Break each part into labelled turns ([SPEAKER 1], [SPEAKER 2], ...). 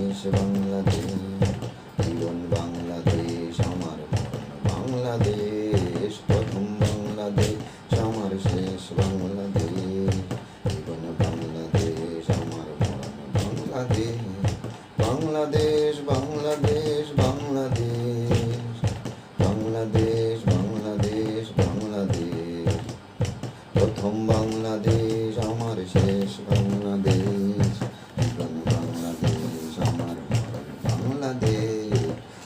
[SPEAKER 1] শেষ বাংলাদেশ, জীবন বাংলাদেশ আমার মরণ বাংলাদেশ, প্রথম বাংলাদেশ আমার শেষ বাংলাদেশ, জীবন বাংলাদেশ আমার মরণ বাংলাদেশ, বাংলাদেশ বাংলাদেশ বাংলাদেশ, বাংলাদেশ বাংলাদেশ বাংলাদেশ, প্রথম বাংলাদেশ আমার শেষ বাংলাদেশ, জীবন বাংলাদেশ আমার মরণ বাংলাদেশ,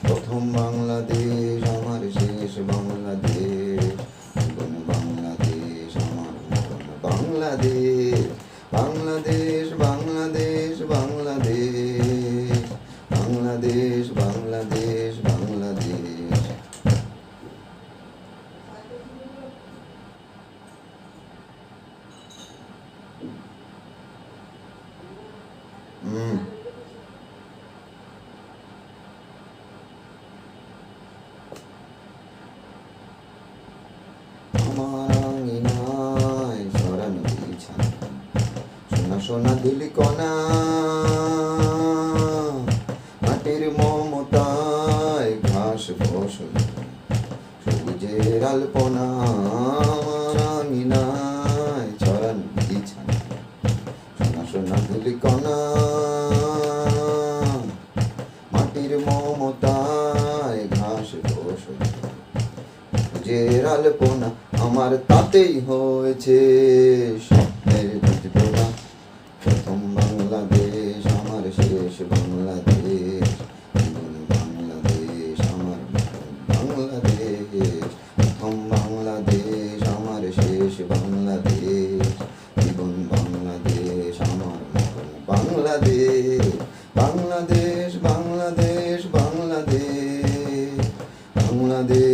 [SPEAKER 1] প্রথম বাংলাদেশ আমার শেষ বাংলাদেশ, জীবন বাংলাদেশ আমার মরণ বাংলাদেশ, বাংলাদেশ বাংলাদেশ বাংলাদেশ, বাংলাদেশ বাংলাদেশ বাংলাদেশ। আমার আঙিনায় ছড়ানো বিছানা, সোনা সোনা দুলি কণা, মাটির মমতায় ঘাস ফসল সবুজের আলপনা, আমার আঙিনায় ছড়ানো বিছানা, সোনা সোনা দুলি কণা, মাটির মমতায় ঘাস ফসল সবুজের আলপনা, আমার তাতেই হয়েছে স্বপ্নের দুধবোনা, প্রথম বাংলাদেশ আমার শেষ বাংলাদেশ, জীবন বাংলাদেশ আমার মরণ বাংলাদেশ, প্রথম বাংলাদেশ আমার শেষ বাংলাদেশ, জীবন বাংলাদেশ আমার মরণ বাংলাদেশ, বাংলাদেশ বাংলাদেশ বাংলাদেশ, বাংলাদেশ।